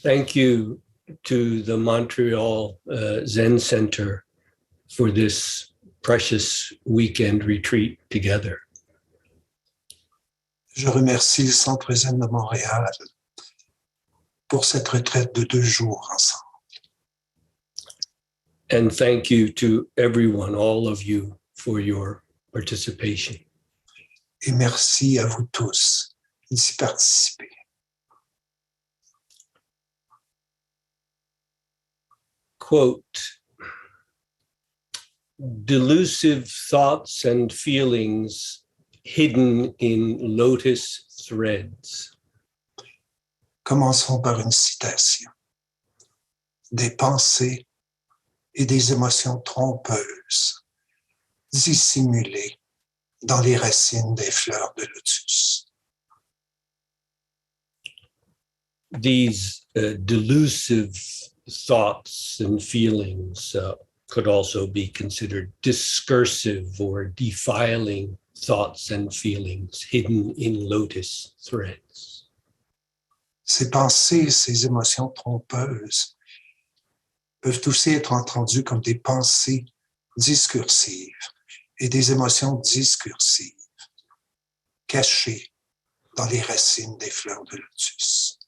Thank you to the Montreal Zen Center for this precious weekend retreat together. Je remercie le Centre Zen de Montréal pour cette retraite de 2 jours ensemble. And thank you to everyone, all of you, for your participation. Et merci à vous tous d'y participer. Quote, delusive thoughts and feelings hidden in lotus threads. Commençons par une citation. Des pensées et des émotions trompeuses, dissimulées dans les racines des fleurs de lotus. These delusive thoughts and feelings could also be considered discursive or defiling thoughts and feelings hidden in lotus threads. Ces pensées, ces émotions trompeuses peuvent aussi être entendues comme des pensées discursives et des émotions discursives cachées dans les racines des fleurs de lotus.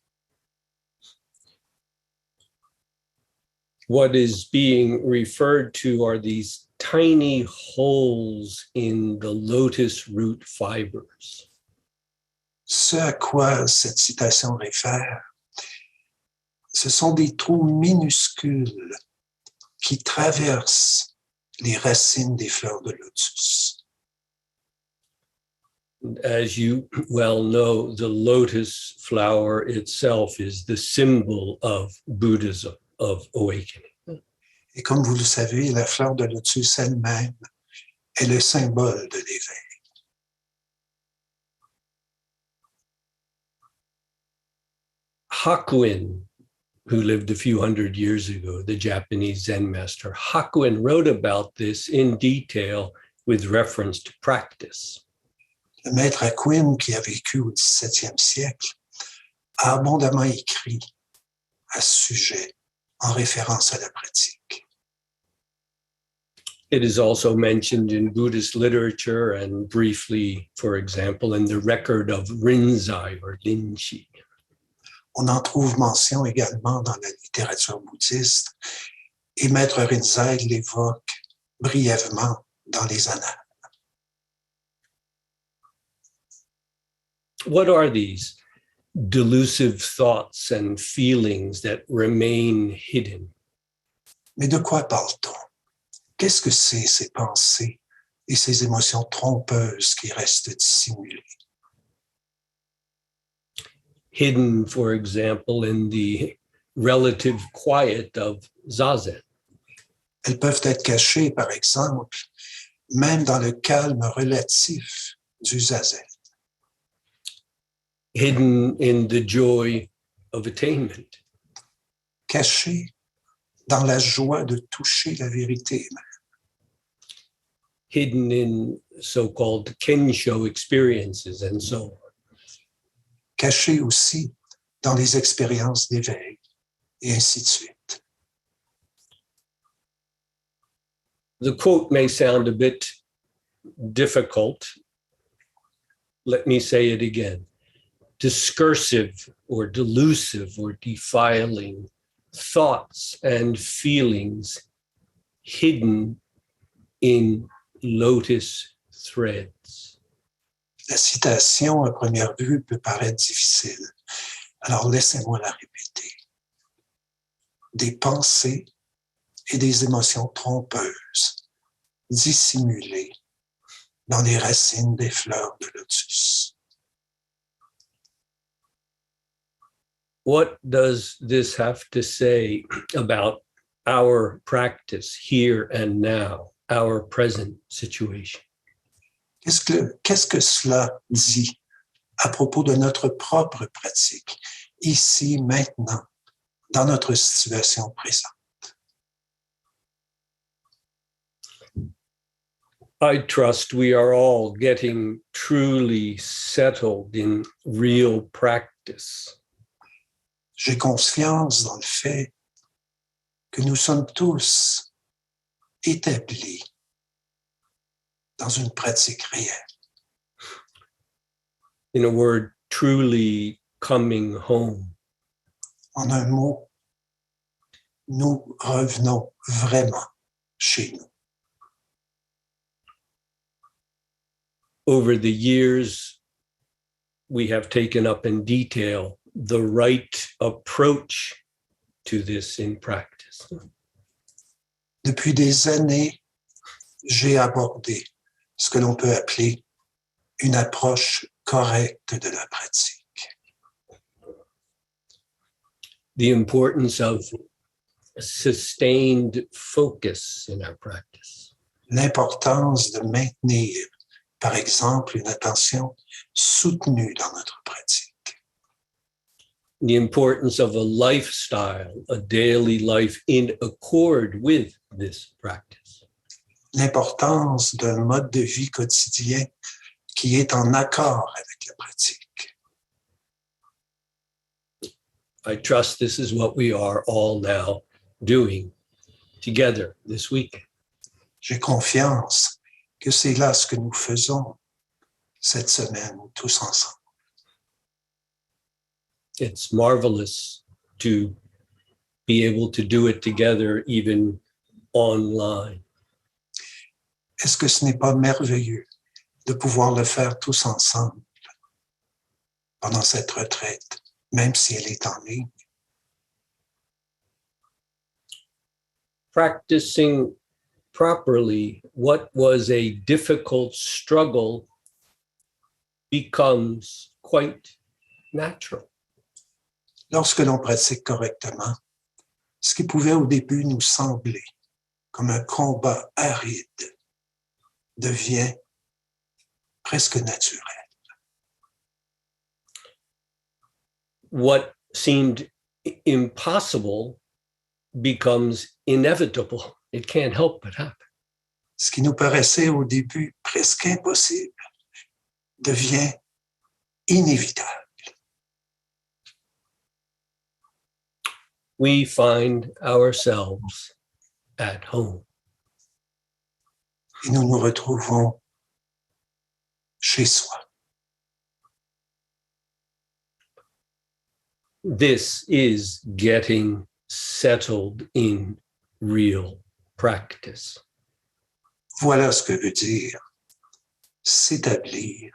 What is being referred to are these tiny holes in the lotus root fibers. Ce à quoi cette citation réfère, ce sont des trous minuscules qui traversent les racines des fleurs de lotus. As you well know, the lotus flower itself is the symbol of Buddhism, of awakening. Et comme vous le savez, la fleur de lotus elle-même est le symbole de l'éveil. Hakuin, who lived a few hundred years ago, the Japanese Zen master, Hakuin wrote about this in detail with reference to practice. Le maître Hakuin, qui a vécu au XVIIe siècle, a abondamment écrit à ce sujet en référence à la pratique. It is also mentioned in Buddhist literature and briefly, for example, in the record of Rinzai or Linshi. On en trouve mention également dans la littérature bouddhiste et Maître Rinzai l'évoque brièvement dans les annales. What are these delusive thoughts and feelings that remain hidden? Mais de quoi parle-t-on? Qu'est-ce que c'est ces pensées et ces émotions trompeuses qui restent dissimulées? Hidden, for example, in the relative quiet of Zazen. Elles peuvent être cachées, par exemple, même dans le calme relatif du zazen. Hidden in the joy of attainment. Cachées dans la joie de toucher la vérité même. Hidden in so-called kensho experiences and so on. Cachées aussi dans les expériences d'éveil, et ainsi de suite. The quote may sound a bit difficult. Let me say it again. Discursive or delusive or defiling thoughts and feelings hidden in lotus threads. La citation, à première vue, peut paraître difficile. Alors, laissez-moi la répéter. Des pensées et des émotions trompeuses, dissimulées dans les racines des fleurs de lotus. What does this have to say about our practice here and now, our present situation? Qu'est-ce que cela dit à propos de notre propre pratique, ici, maintenant, dans notre situation présente? I trust we are all getting truly settled in real practice. j'ai confiance dans le fait que nous sommes tous établis dans une pratique réelle. In a word, truly coming home. En un mot, nous revenons vraiment chez nous. Over the years, we have taken up in detail the right approach to this in practice. Depuis des années, j'ai abordé ce que l'on peut appeler une approche correcte de la pratique. The importance of sustained focus in our practice. L'importance de maintenir, par exemple, une attention soutenue dans notre pratique. The importance of a lifestyle, a daily life in accord with this practice. L'importance d'un mode de vie quotidien qui est en accord avec la pratique. I trust this is what we are all now doing together this week. J'ai confiance que c'est là ce que nous faisons cette semaine tous ensemble. It's marvelous to be able to do it together even online. Est-ce que ce n'est pas merveilleux de pouvoir le faire tous ensemble pendant cette retraite, même si elle est en ligne? Practicing properly what was a difficult struggle becomes quite natural. Lorsque l'on pratique correctement, ce qui pouvait au début nous sembler comme un combat aride devient presque naturel. What seemed impossible becomes inevitable. It can't help but happen. Ce qui nous paraissait au début presque impossible devient inévitable. We find ourselves at home. Et nous nous retrouvons chez soi. This is getting settled in real practice. Voilà ce que veut dire s'établir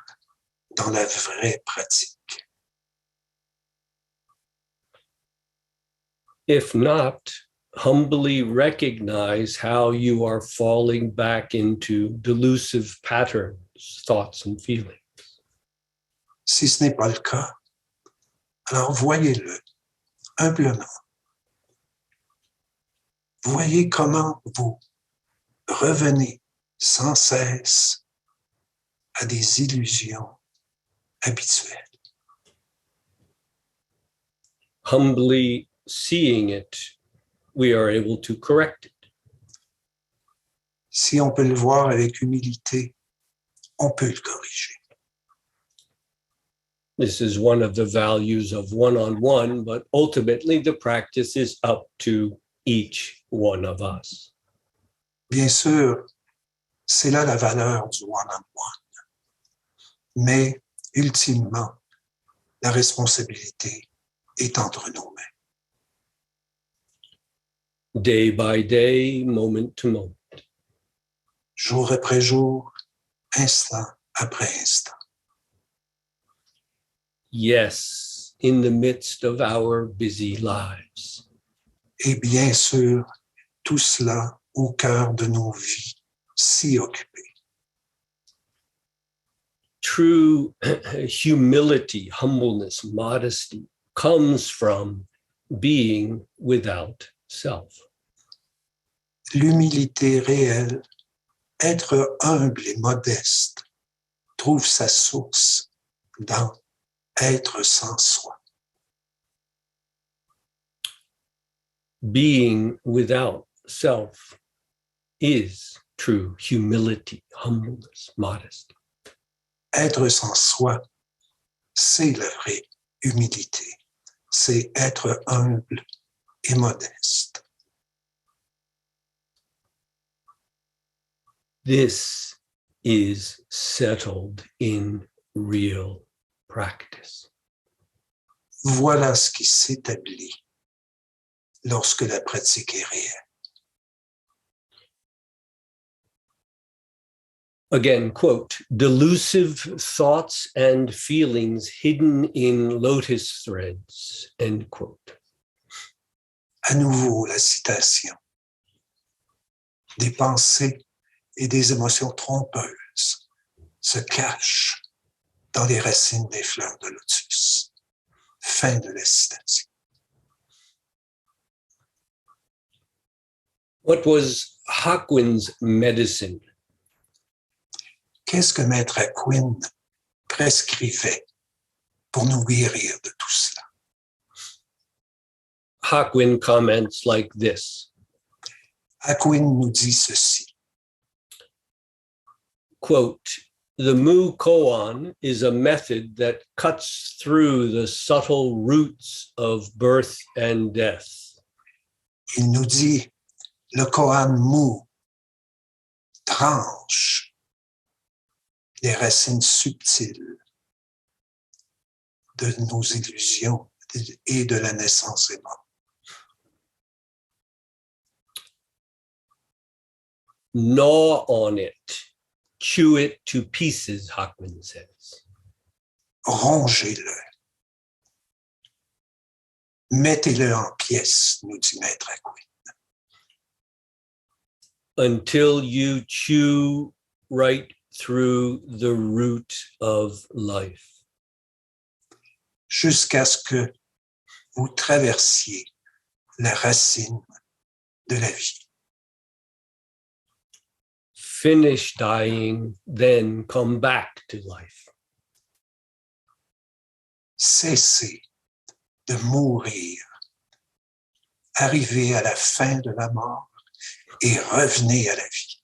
dans la vraie pratique. If not, humbly recognize how you are falling back into delusive patterns, thoughts, and feelings. Si ce n'est pas le cas, alors voyez-le humblement. Voyez comment vous revenez sans cesse à des illusions habituelles. Humbly seeing it, we are able to correct it. Si on peut le voir avec humilité, on peut le corriger. This is one of the values of one-on-one, but ultimately the practice is up to each one of us. Bien sûr, c'est là la valeur du one-on-one. Mais ultimement, la responsabilité est entre nos mains. Day by day, moment to moment. Jour après jour, instant après instant. Yes, in the midst of our busy lives. Et bien sûr, tout cela au cœur de nos vies si occupées. True humility, humbleness, modesty comes from being without self. L'humilité réelle, être humble et modeste, trouve sa source dans être sans soi. Being without self is true humility, humbleness, modesty. Être sans soi, c'est la vraie humilité, c'est être humble et modeste. This is settled in real practice. Voilà ce qui s'établit lorsque la pratique est réelle. Again, quote, delusive thoughts and feelings hidden in lotus threads, end quote. À nouveau, la citation. Des pensées et des émotions trompeuses se cachent dans les racines des fleurs de lotus. Fin de la citation. What was Hakuin's medicine? Qu'est-ce que Maître Hakuin prescrivait pour nous guérir de tout cela? Hakuin comments like this, Hakuin nous dit ceci. quote, the mu koan is a method that cuts through the subtle roots of birth and death. Il nous dit, le koan mu tranche les racines subtiles de nos illusions et de la naissance et mort. Gnaw on it, chew it to pieces, Hakuin says. Rongez-le. Mettez-le en pièces, nous dit Maître Hakuin. Until you chew right through the root of life. Jusqu'à ce que vous traversiez la racine de la vie. Finish dying, then come back to life. Cessez de mourir. Arrivez à la fin de la mort et revenez à la vie.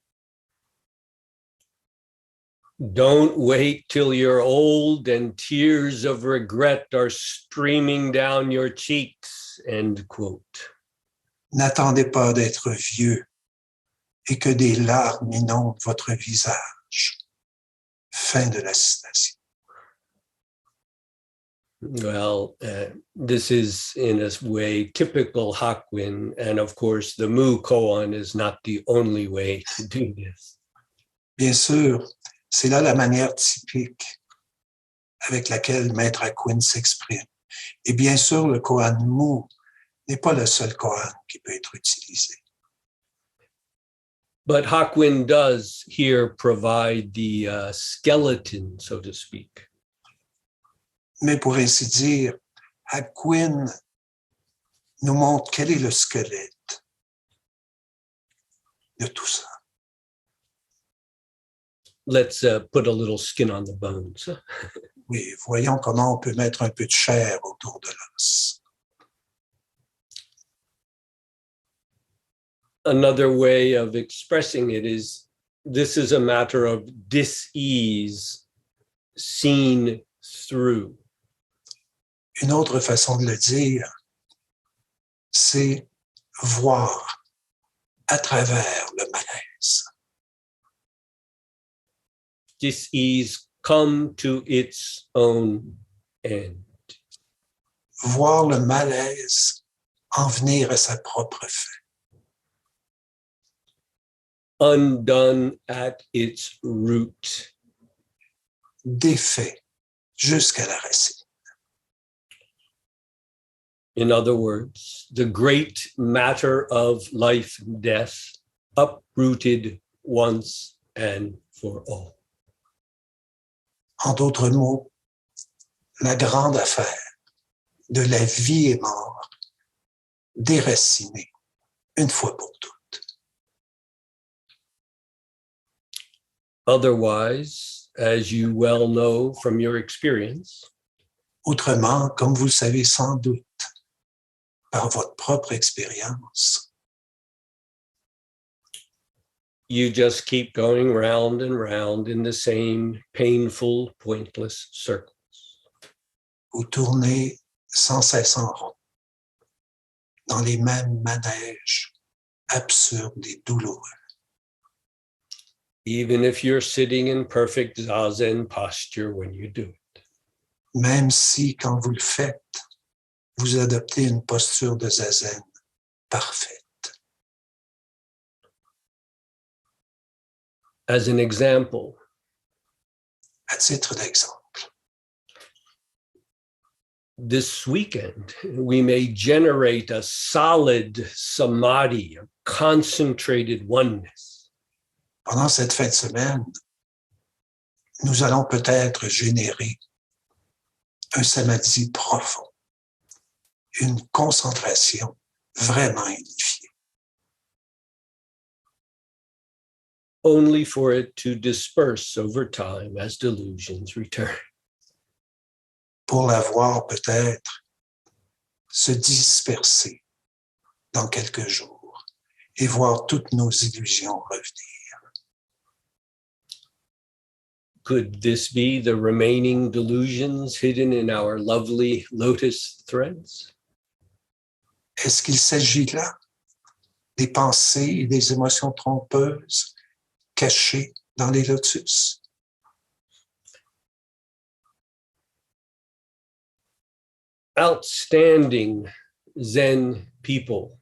Don't wait till you're old and tears of regret are streaming down your cheeks, end quote. N'attendez pas d'être vieux et que des larmes inondent votre visage. Fin de la citation. Well, this is in a way typical Hakuin, and of course the mu koan is not the only way to do this. Bien sûr, c'est là la manière typique avec laquelle Maître Hakuin s'exprime. Et bien sûr, le koan mu n'est pas le seul koan qui peut être utilisé. But Hakuin does here provide the skeleton, so to speak. Mais pour ainsi dire, Hakuin nous montre quel est le squelette de tout ça. Let's put a little skin on the bones. Oui, voyons comment on peut mettre un peu de chair autour de l'os. Another way of expressing it is, this is a matter of dis-ease seen through. Une autre façon de le dire, c'est voir à travers le malaise. Dis-ease come to its own end. Voir le malaise en venir à sa propre fin. Undone at its root. Défait jusqu'à la racine. In other words, the great matter of life and death uprooted once and for all. En d'autres mots, la grande affaire de la vie et mort déracinée une fois pour toutes. Otherwise, as you well know from your experience, Autrement, comme vous le savez sans doute, par votre propre expérience, you just keep going round and round in the same painful, pointless circles. vous tournez sans cesse en rond, dans les mêmes manèges absurdes et douloureux. Even if you're sitting in perfect zazen posture when you do it. Même si, quand vous le faites, vous adoptez une posture de zazen parfaite. As an example, À titre d'exemple, this weekend, we may generate a solid samadhi, a concentrated oneness. pendant cette fin de semaine, nous allons peut-être générer un samadhi profond, une concentration vraiment unifiée, only for it to disperse over time as delusions return. pour la voir peut-être se disperser dans quelques jours et voir toutes nos illusions revenir. Could this be the remaining delusions hidden in our lovely lotus threads? Est-ce qu'il s'agit là des pensées et des émotions trompeuses cachées dans les lotus? Outstanding Zen people,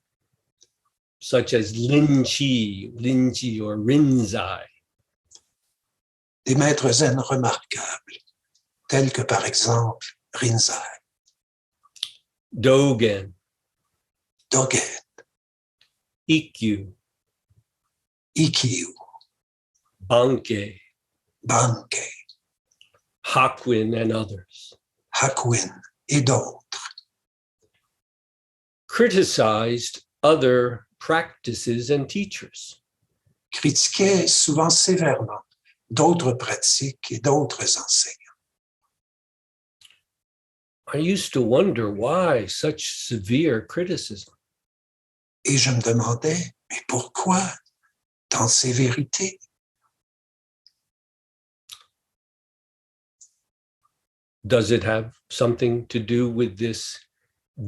such as Linchi or Rinzai, Des maîtres zen remarquables, tels que par exemple Rinzai, Dogen, Dogen, Ikkyu, Ikkyu, Bankei, Bankei, Hakuin, and others, Hakuin et d'autres criticized other practices and teachers. critiquaient souvent sévèrement d'autres pratiques et d'autres enseignants. I used to wonder why such severe criticism. Et je me demandais, mais pourquoi tant de sévérité? Does it have something to do with this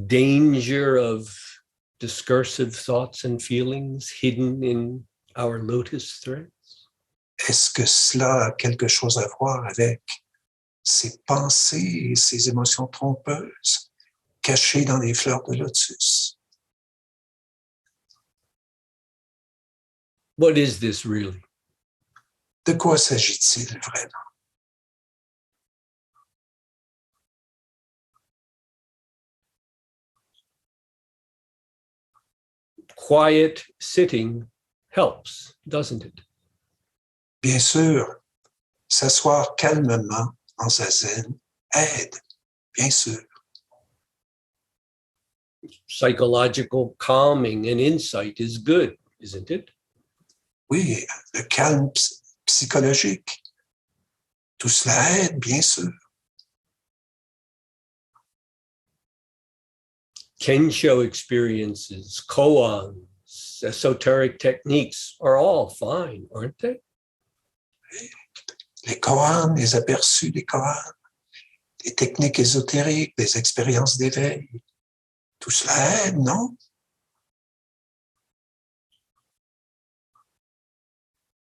danger of discursive thoughts and feelings hidden in our lotus threads? Est-ce que cela a quelque chose à voir avec ces pensées et ces émotions trompeuses cachées dans les fleurs de lotus? What is this really? De quoi s'agit-il vraiment? Quiet sitting helps, doesn't it? Bien sûr, s'asseoir calmement en zazen aide, bien sûr. Psychological calming and insight is good, isn't it? Oui, le calme psychologique, tout cela aide, bien sûr. Kensho experiences, koans, esoteric techniques are all fine, aren't they? Les koans, les aperçus des koans, les techniques ésotériques, les expériences d'éveil, tout cela aide, non?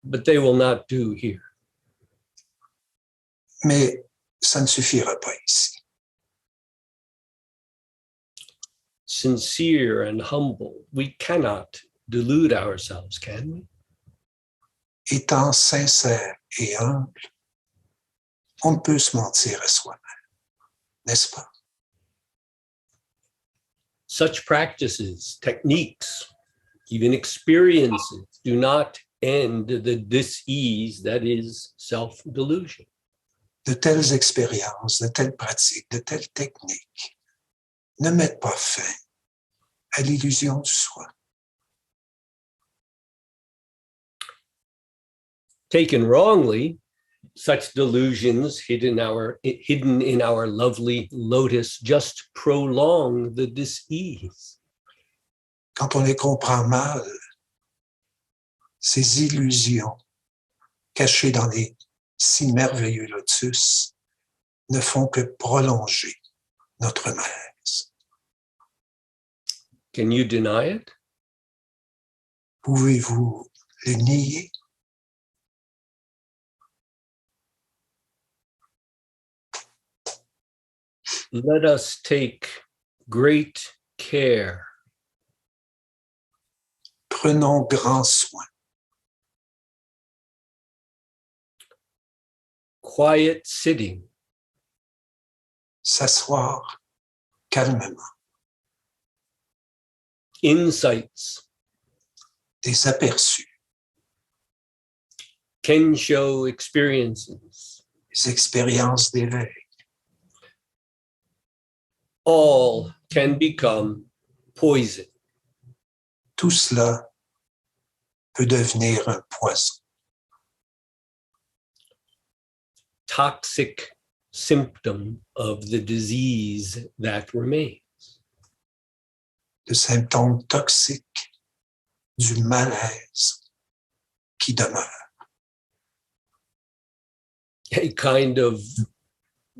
But they will not do here. Mais ça ne suffira pas ici. Sincere and humble, we cannot delude ourselves, can we? Étant sincère et humble, on peut se mentir à soi-même, n'est-ce pas? Such practices, techniques, even experiences do not end the dis-ease that is self-delusion. De telles expériences, de telles pratiques, de telles techniques ne mettent pas fin à l'illusion du soi. Taken wrongly, such delusions hidden in our lovely lotus just prolong the dis-ease. Quand on les comprend mal, ces illusions cachées dans les si merveilleux lotus ne font que prolonger notre mal. Can you deny it? Pouvez-vous le nier? Let us take great care. Prenons grand soin. Quiet sitting, S'asseoir calmement. insights, Des aperçus, Kensho experiences, des expériences d'éveil. all can become poison. Tout cela peut devenir un poison. Toxic symptom of the disease that remains. Le symptôme toxique du malaise qui demeure. A kind of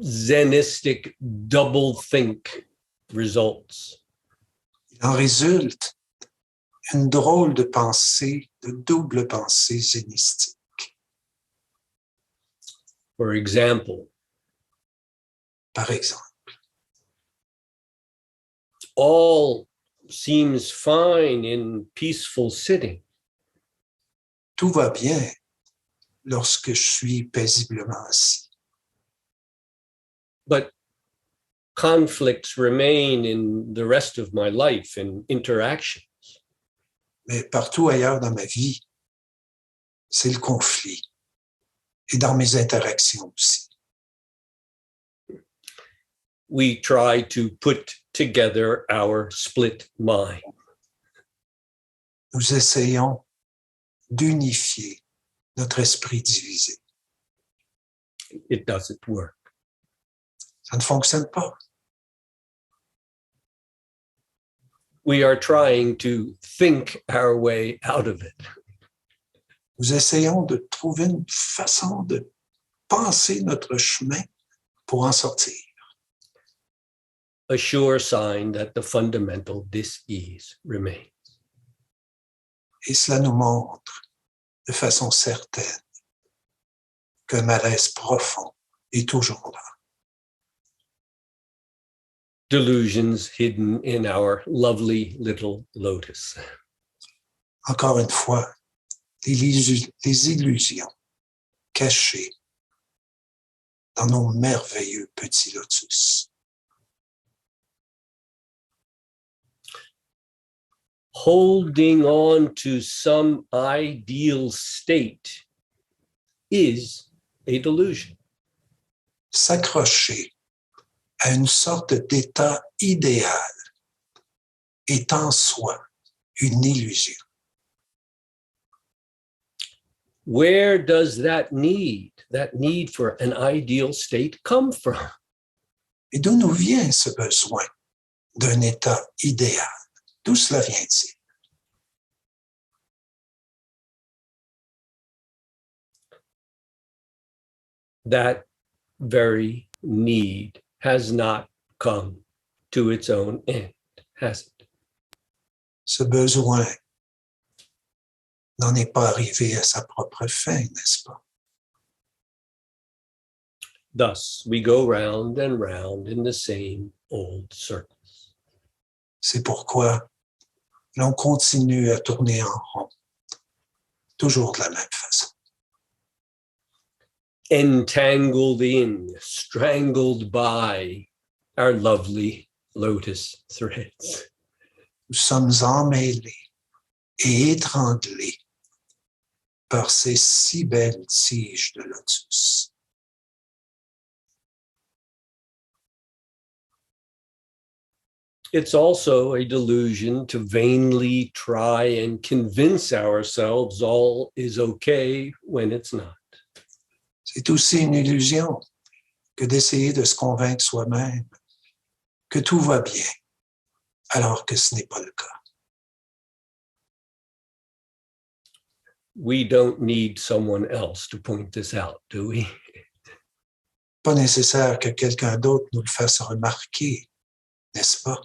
Zenistic doublethink results. Il en résulte une drôle de pensée, de double pensée zénistique. For example, Par exemple, all seems fine in peaceful sitting, tout va bien lorsque je suis paisiblement assis. but conflicts remain in the rest of my life and interactions. Mais partout ailleurs dans ma vie, c'est le conflit. Et dans mes interactions aussi. We try to put together our split mind. Nous essayons d'unifier notre esprit divisé. It doesn't work. Ça ne fonctionne pas. We are trying to think our way out of it. Nous essayons de trouver une façon de penser notre chemin pour en sortir. A sure sign that the fundamental dis-ease remains. Et cela nous montre de façon certaine qu'un malaise profond est toujours là. Delusions hidden in our lovely little lotus. Encore une fois, les illusions cachées dans nos merveilleux petits lotus. Holding on to some ideal state is a delusion. S'accrocher à une sorte d'état idéal est en soi une illusion. Where does that need for an ideal state come from? Et d'où nous vient ce besoin d'un état idéal? D'où cela vient-il? That very need has not come to its own end, has it? Ce besoin n'en est pas arrivé à sa propre fin, n'est-ce pas? Thus, we go round and round in the same old circles. C'est pourquoi l'on continue à tourner en rond, toujours de la même façon. Entangled in, strangled by our lovely lotus threads. Nous sommes emmêlés et étranglés par ces si belles tiges de lotus. It's also a delusion to vainly try and convince ourselves all is okay when it's not. C'est aussi une illusion que d'essayer de se convaincre soi-même que tout va bien, alors que ce n'est pas le cas. We don't need someone else to point this out, do we? Pas nécessaire que quelqu'un d'autre nous le fasse remarquer, n'est-ce pas?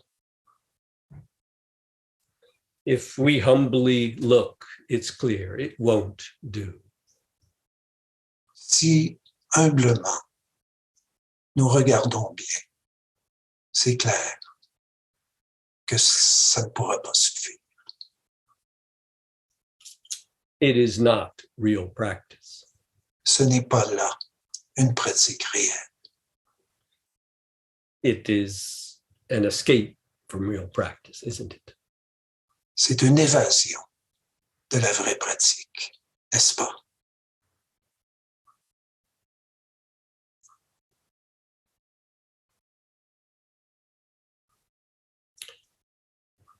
If we humbly look, it's clear it won't do. Si humblement nous regardons bien, c'est clair que ça ne pourra pas suffire. It is not real practice. Ce n'est pas là une pratique réelle. It is an escape from real practice, isn't it? C'est une évasion de la vraie pratique, n'est-ce pas?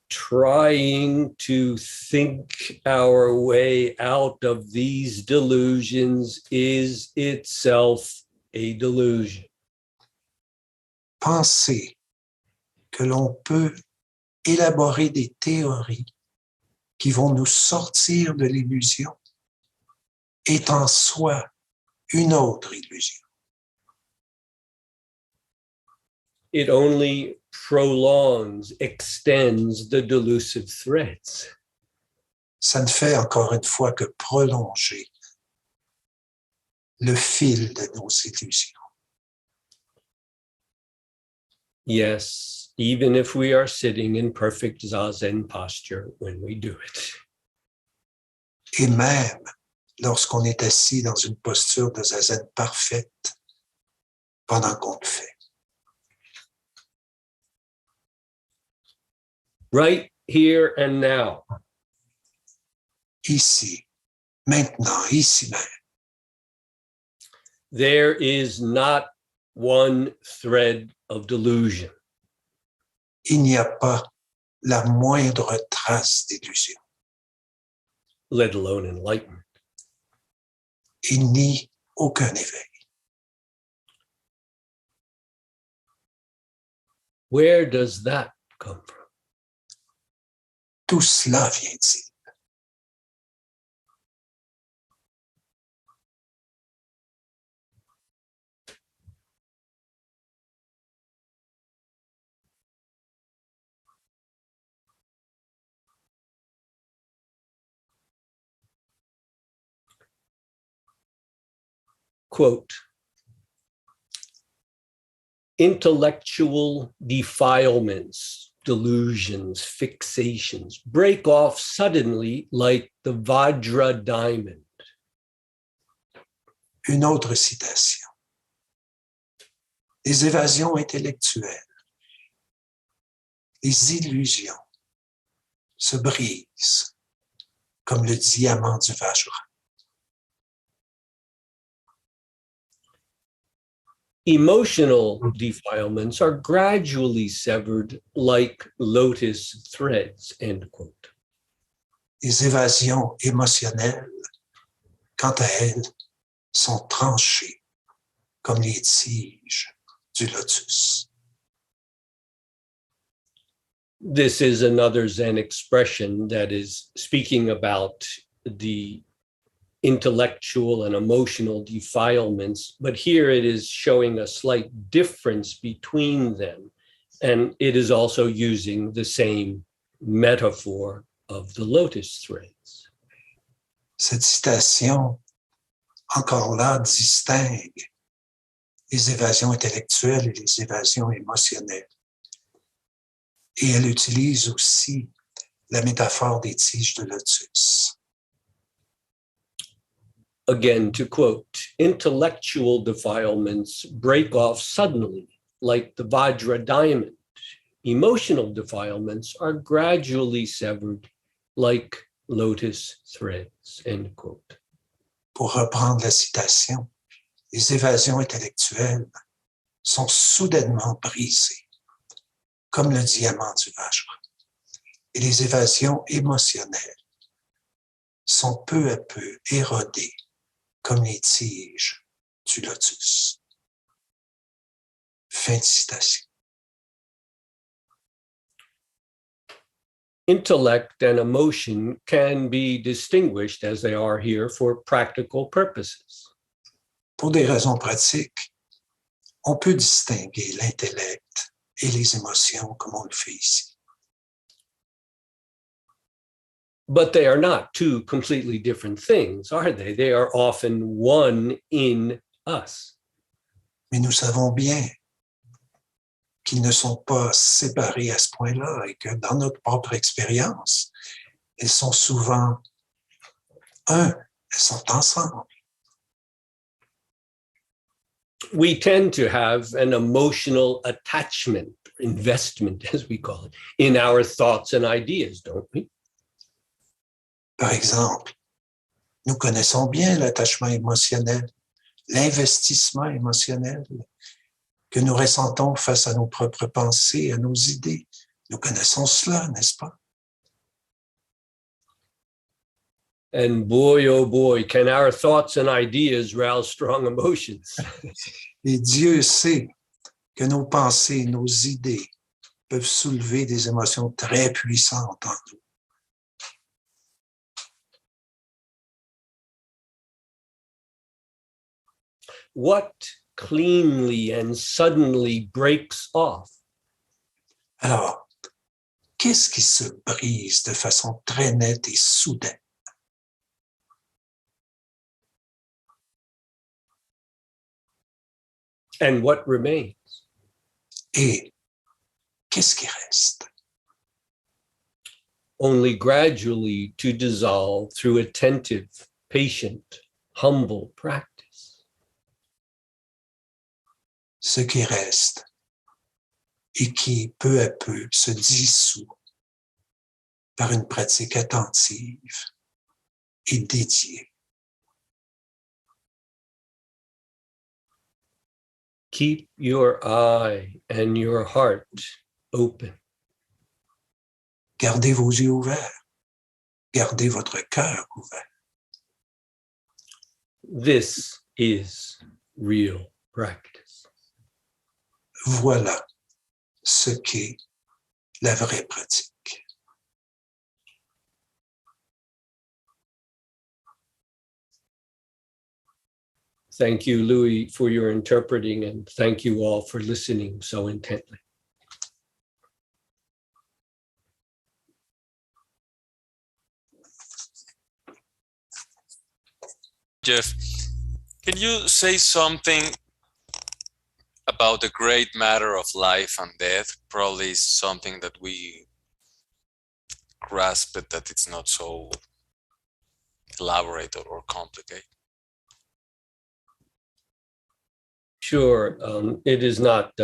Trying to think our way out of these delusions is itself a delusion. Penser que l'on peut élaborer des théories qui vont nous sortir de l'illusion est en soi une autre illusion. It only prolongs, extends the delusive threads. Ça ne fait encore une fois que prolonger le fil de nos illusions. Yes, even if we are sitting in perfect zazen posture when we do it. Et même lorsqu'on est assis dans une posture de zazen parfaite pendant qu'on le fait. Right here and now. Ici, maintenant, ici même. There is not one thread of delusion. Il n'y a pas la moindre trace d'illusion. Let alone enlightenment. Et ni aucun éveil. Where does that come from? Tout cela vient-il? Quote, intellectual defilements, delusions, fixations break off suddenly like the Vajra diamond. Une autre citation. Les évasions intellectuelles, les illusions se brisent comme le diamant du Vajra. Emotional defilements are gradually severed like lotus threads, end quote. Les évasions émotionnelles, quant à elles, sont tranchées comme les tiges du lotus. This is another Zen expression that is speaking about the intellectual and emotional defilements, but here it is showing a slight difference between them. And it is also using the same metaphor of the lotus threads. Cette citation, encore là, distingue les évasions intellectuelles et les évasions émotionnelles. Et elle utilise aussi la métaphore des tiges de lotus. Again, to quote, intellectual defilements break off suddenly like the Vajra diamond. Emotional defilements are gradually severed like lotus threads, end quote. Pour reprendre la citation, les évasions intellectuelles sont soudainement brisées, comme le diamant du Vajra. Et les évasions émotionnelles sont peu à peu érodées, comme les tiges du lotus. Fin de citation. Intellect and emotion can be distinguished as they are here for practical purposes. Pour des raisons pratiques, on peut distinguer l'intellect et les émotions comme on le fait ici. But they are not two completely different things, are they? They are often one in us. Mais nous savons bien qu'ils ne sont pas séparés à ce point-là et que dans notre propre expérience, ils sont souvent un, ils sont ensemble. We tend to have an emotional attachment, investment, as we call it, in our thoughts and ideas, don't we? Par exemple, nous connaissons bien l'attachement émotionnel, l'investissement émotionnel que nous ressentons face à nos propres pensées, à nos idées. Nous connaissons cela, n'est-ce pas? And boy, oh boy, can our thoughts and ideas rouse strong emotions. Et Dieu sait que nos pensées, nos idées peuvent soulever des émotions très puissantes en nous. What cleanly and suddenly breaks off? Alors, qu'est-ce qui se brise de façon très nette et soudaine? And what remains? Et qu'est-ce qui reste? Only gradually to dissolve through attentive, patient, humble practice. Ce qui reste et qui, peu à peu, se dissout par une pratique attentive et dédiée. Keep your eye and your heart open. Gardez vos yeux ouverts. Gardez votre cœur ouvert. This is real practice. Voilà ce qu'est la vraie pratique. Thank you, Louis, for your interpreting, and thank you all for listening so intently. Jeff, can you say something about the great matter of life and death? Probably something that we grasp it, that it's not so elaborate or complicated. Sure, it is not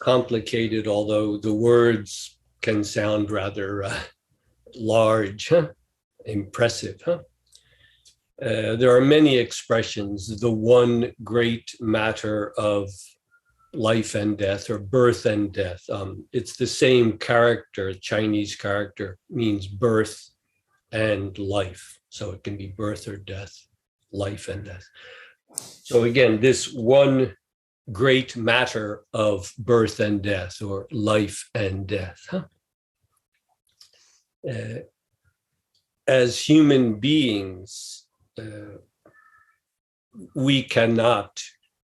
complicated, although the words can sound rather large, impressive. There are many expressions. The one great matter of life and death, or birth and death. It's the same character. Chinese character means birth and life. So it can be birth or death, life and death. So again, this one great matter of birth and death, or life and death. As human beings, we cannot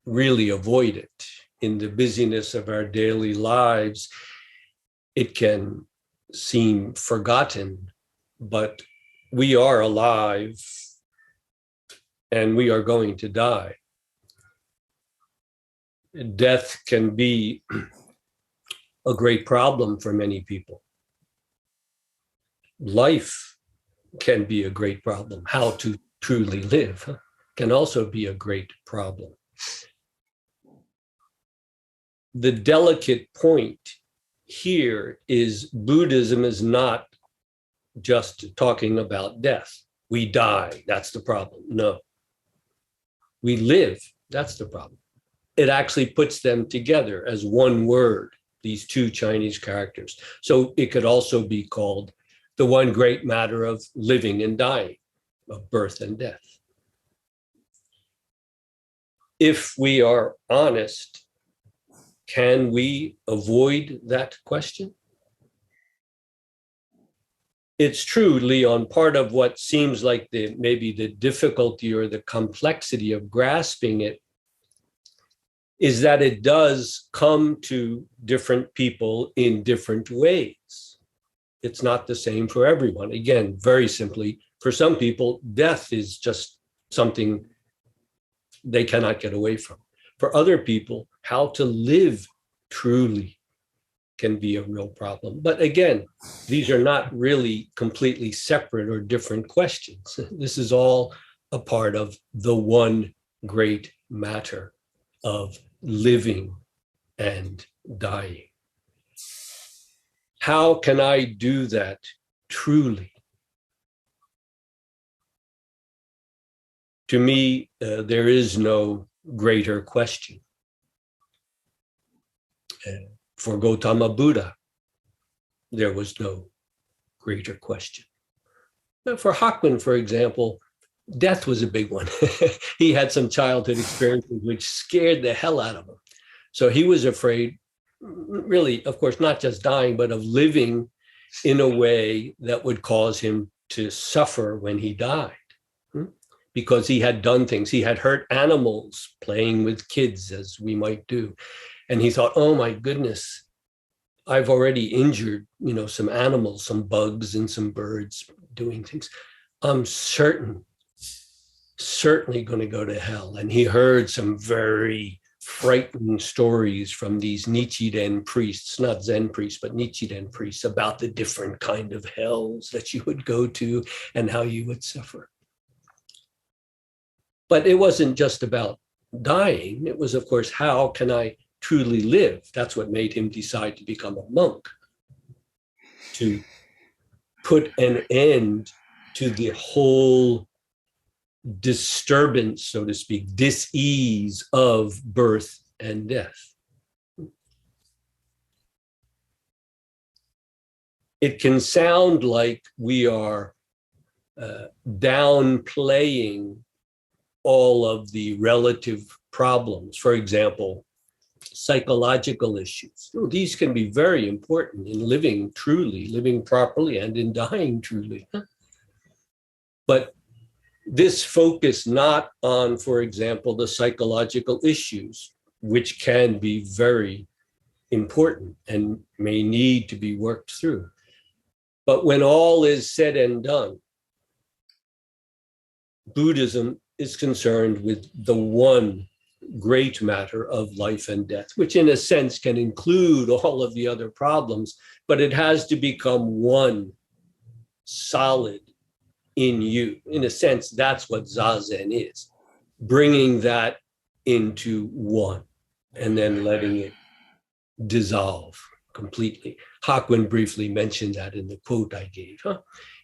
really avoid it. In the busyness of our daily lives, it can seem forgotten, but we are alive and we are going to die. Death can be a great problem for many people. Life can be a great problem. How to truly live can also be a great problem. The delicate point here is Buddhism is not just talking about death. We die, that's the problem. No. We live, that's the problem. It actually puts them together as one word, these two Chinese characters. So it could also be called the one great matter of living and dying, of birth and death. If we are honest, can we avoid that question? It's true, Leon, part of what seems like maybe the difficulty or the complexity of grasping it is that it does come to different people in different ways. it's not the same for everyone. Again, very simply, for some people, death is just something they cannot get away from. For other people, how to live truly can be a real problem. But again, these are not really completely separate or different questions. This is all a part of the one great matter of living and dying. How can I do that truly? To me, there is no greater question. For Gautama Buddha, there was no greater question. Now, for Hakuin, for example, death was a big one. He had some childhood experiences which scared the hell out of him. So he was afraid, really, of course, not just dying, but of living in a way that would cause him to suffer when he died. Because he had done things. He had hurt animals playing with kids, as we might do. And he thought, oh my goodness, I've already injured, some animals, some bugs and some birds doing things. I'm certainly going to go to hell. And he heard some very frightening stories from these Nichiren priests, not Zen priests, but Nichiren priests, about the different kind of hells that you would go to and how you would suffer. But it wasn't just about dying. It was, of course, how can I truly live? That's what made him decide to become a monk, to put an end to the whole disturbance, so to speak, dis-ease of birth and death. It can sound like we are downplaying all of the relative problems. For example, psychological issues. These can be very important in living truly, living properly, and in dying truly. But this focus not on, for example, the psychological issues, which can be very important and may need to be worked through. But when all is said and done, Buddhism is concerned with the one great matter of life and death, which in a sense can include all of the other problems, but it has to become one solid in you. In a sense, that's what Zazen is, bringing that into one and then letting it dissolve completely. Hakuin briefly mentioned that in the quote I gave.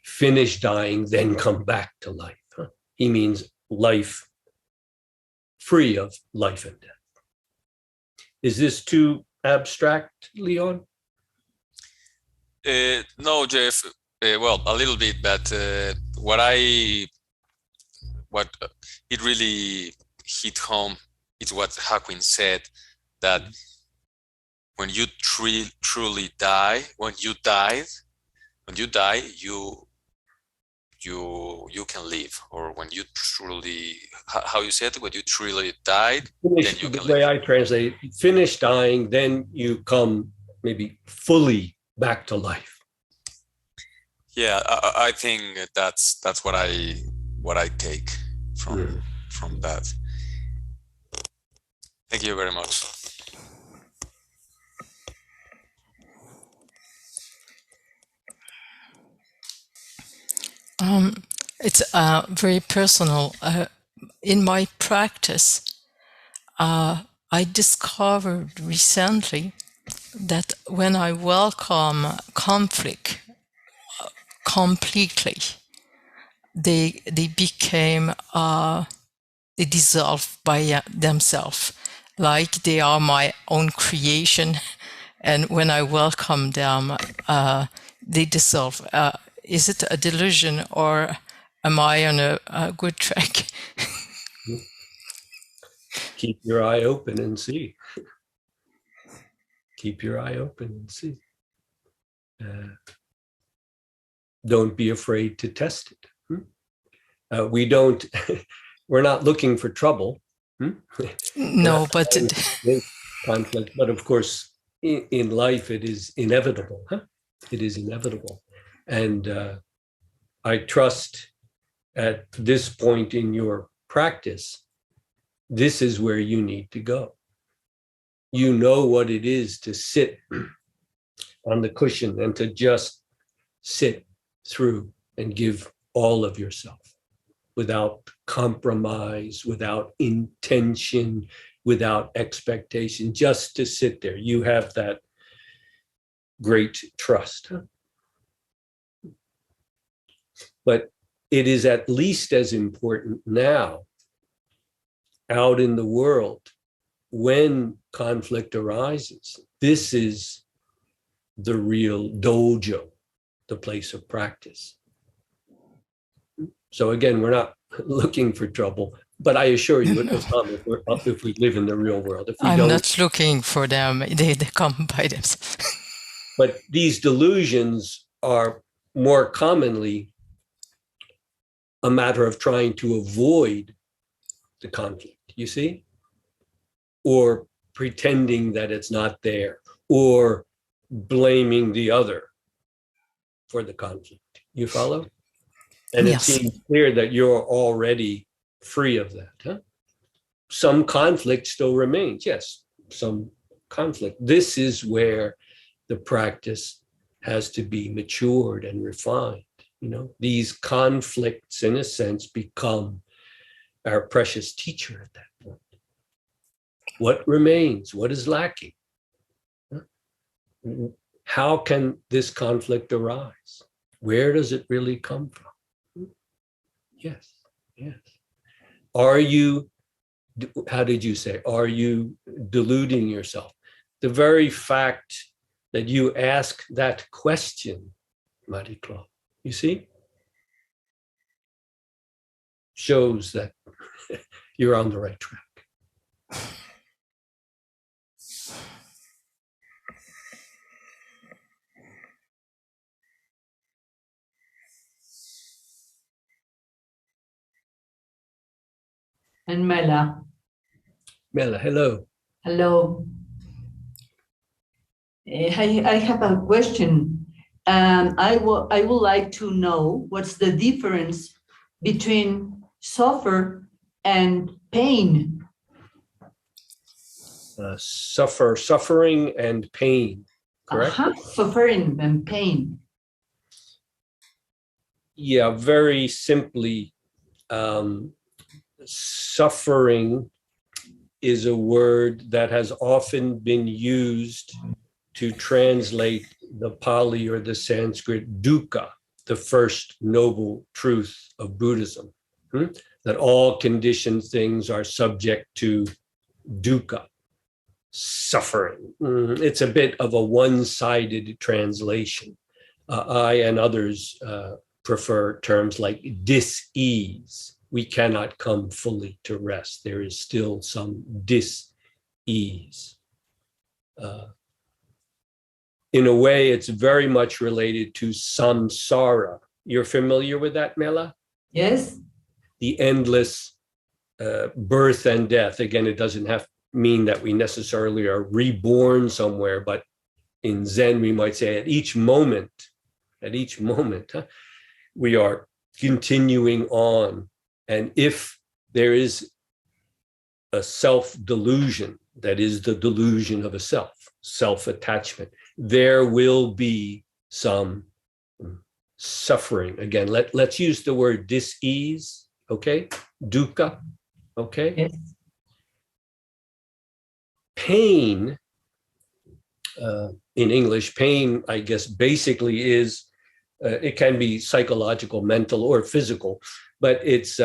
Finish dying, then come back to life. He means life free of life and death. Is this too abstract, Leon? No, Jeff. Well, a little bit, but what it really hit home is what Hakuin said, that when you truly die, when you die, you can live. Or when you truly, how you said it, when you truly died, then you can live. The way I translate it, finish dying, then you come maybe fully back to life. Yeah, I think that's what I take from that. Thank you very much. It's very personal. In my practice, I discovered recently that when I welcome conflict completely, they became they dissolve by themselves, like they are my own creation. And when I welcome them, they dissolve. Is it a delusion, or am I on a good track? Keep your eye open and see. Keep your eye open and see. Don't be afraid to test it. We're not looking for trouble. No, but conflict. But of course, in life, it is inevitable. It is inevitable. And I trust at this point in your practice, this is where you need to go. You know what it is to sit on the cushion and to just sit through and give all of yourself without compromise, without intention, without expectation, just to sit there. You have that great trust. But it is at least as important now out in the world when conflict arises. This is the real dojo, the place of practice. So again, we're not looking for trouble, but I assure you it will come if we live in the real world. If we I'm don't, not looking for them. They come by themselves. but these delusions are more commonly a matter of trying to avoid the conflict, you see? Or pretending that it's not there, or blaming the other for the conflict. You follow? And Yes. it seems clear that you're already free of that. Huh? Some conflict still remains. Yes, some conflict. This is where the practice has to be matured and refined. You know, these conflicts, in a sense, become our precious teacher at that point. What remains? What is lacking? How can this conflict arise? Where does it really come from? Yes, yes. Are you, how did you say, are you deluding yourself? The very fact that you ask that question, Marie-Claude, you see, shows that you're on the right track. And Mela. Mela, hello. Hello. I have a question. I would like to know what's the difference between suffer and pain. Suffering and pain, correct? Suffering and pain. Yeah, very simply, suffering is a word that has often been used to translate the Pali or the Sanskrit dukkha, the first noble truth of Buddhism, that all conditioned things are subject to dukkha, suffering. It's a bit of a one-sided translation. I and others prefer terms like dis-ease. We cannot come fully to rest. There is still some dis-ease. In a way, it's very much related to samsara. You're familiar with that, Mela? Yes. The endless birth and death. Again, it doesn't have to mean that we necessarily are reborn somewhere, but in Zen, we might say at each moment, we are continuing on. And if there is a self-delusion, that is the delusion of a self-attachment, there will be some suffering. Again, let's use the word dis-ease, okay? Dukkha, okay? Yes. Pain, in English, pain, I guess, basically is, it can be psychological, mental, or physical, but it's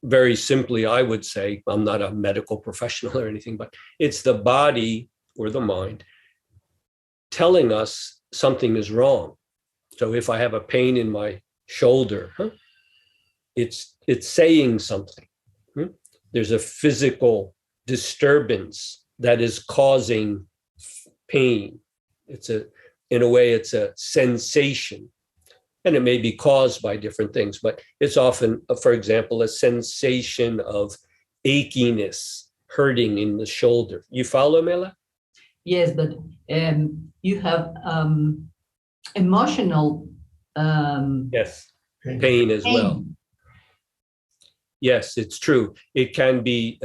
very simply, I would say, I'm not a medical professional or anything, but it's the body or the mind telling us something is wrong. So if I have a pain in my shoulder, it's saying something. There's a physical disturbance that is causing pain. In a way, it's a sensation. And it may be caused by different things, but it's often, for example, a sensation of achiness, hurting in the shoulder. You follow, Mela? Yes, but you have emotional Yes, pain as well. Yes, it's true. It can be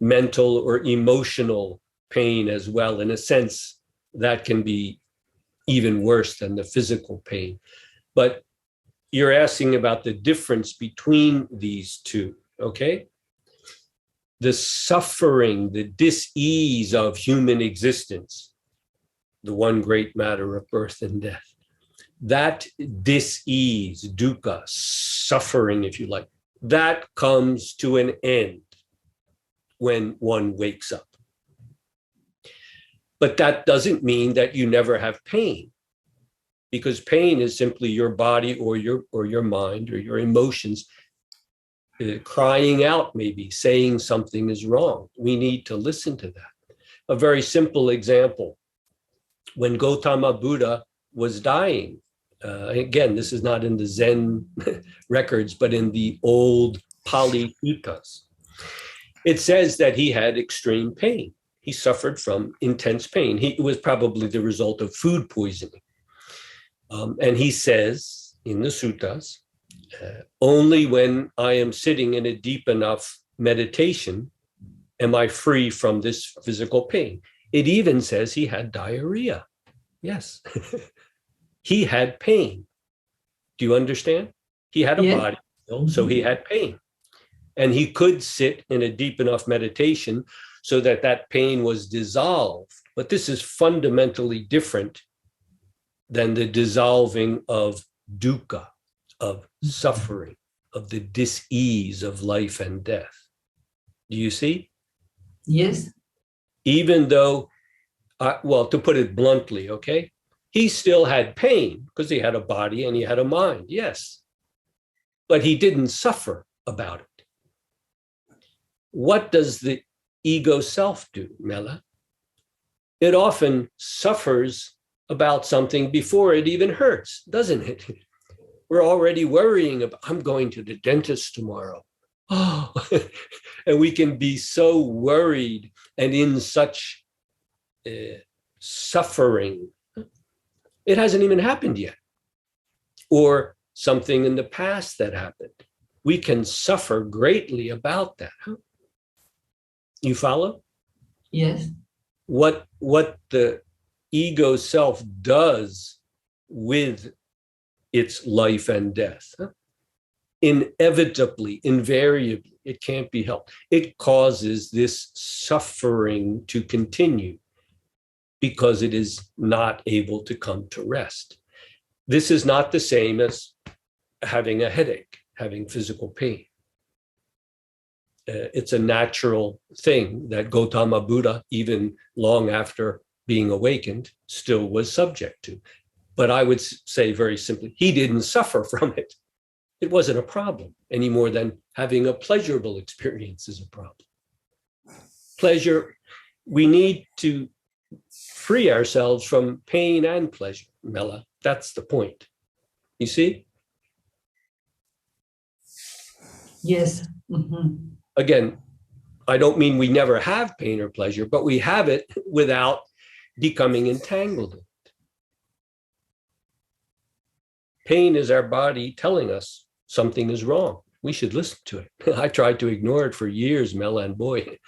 mental or emotional pain as well. In a sense, that can be even worse than the physical pain. But you're asking about the difference between these two, okay? The suffering, the dis-ease of human existence, the one great matter of birth and death, that dis-ease, dukkha, suffering, if you like, that comes to an end when one wakes up. But that doesn't mean that you never have pain, because pain is simply your body or your mind or your emotions crying out, maybe saying something is wrong. We need to listen to that. A very simple example: when Gautama Buddha was dying, again, this is not in the Zen records, but in the old Pali Suttas, it says that he had extreme pain. He suffered from intense pain. It was probably the result of food poisoning. And he says in the suttas, only when I am sitting in a deep enough meditation am I free from this physical pain. It even says he had diarrhea. Yes. He had pain. Do you understand? He had a body, so he had pain. And he could sit in a deep enough meditation so that that pain was dissolved. But this is fundamentally different than the dissolving of dukkha, of suffering, of the dis-ease of life and death. Do you see? Yes. Even though, well, to put it bluntly, okay, he still had pain because he had a body and he had a mind, yes. But he didn't suffer about it. What does the ego self do, Mela? It often suffers about something before it even hurts, doesn't it? We're already worrying about, I'm going to the dentist tomorrow. Oh, and we can be so worried and in such suffering. It hasn't even happened yet. Or something in the past that happened. We can suffer greatly about that. Huh? You follow? Yes. What the ego self does with its life and death. Huh? Inevitably, invariably, it can't be helped. It causes this suffering to continue because it is not able to come to rest. This is not the same as having a headache, having physical pain. It's a natural thing that Gautama Buddha, even long after being awakened, still was subject to. But I would say very simply, he didn't suffer from it. It wasn't a problem any more than having a pleasurable experience is a problem. Pleasure, we need to free ourselves from pain and pleasure, Mela. That's the point. You see? Yes. Mm-hmm. Again, I don't mean we never have pain or pleasure, but we have it without becoming entangled in it. Pain is our body telling us something is wrong. We should listen to it. I tried to ignore it for years, Mela, and boy,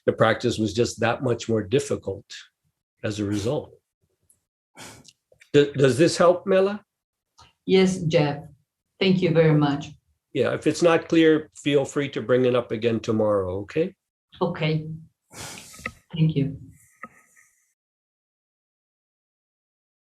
the practice was just that much more difficult as a result. Does this help, Mela? Yes, Jeff. Thank you very much. Yeah, if it's not clear, feel free to bring it up again tomorrow, okay? Okay. Thank you.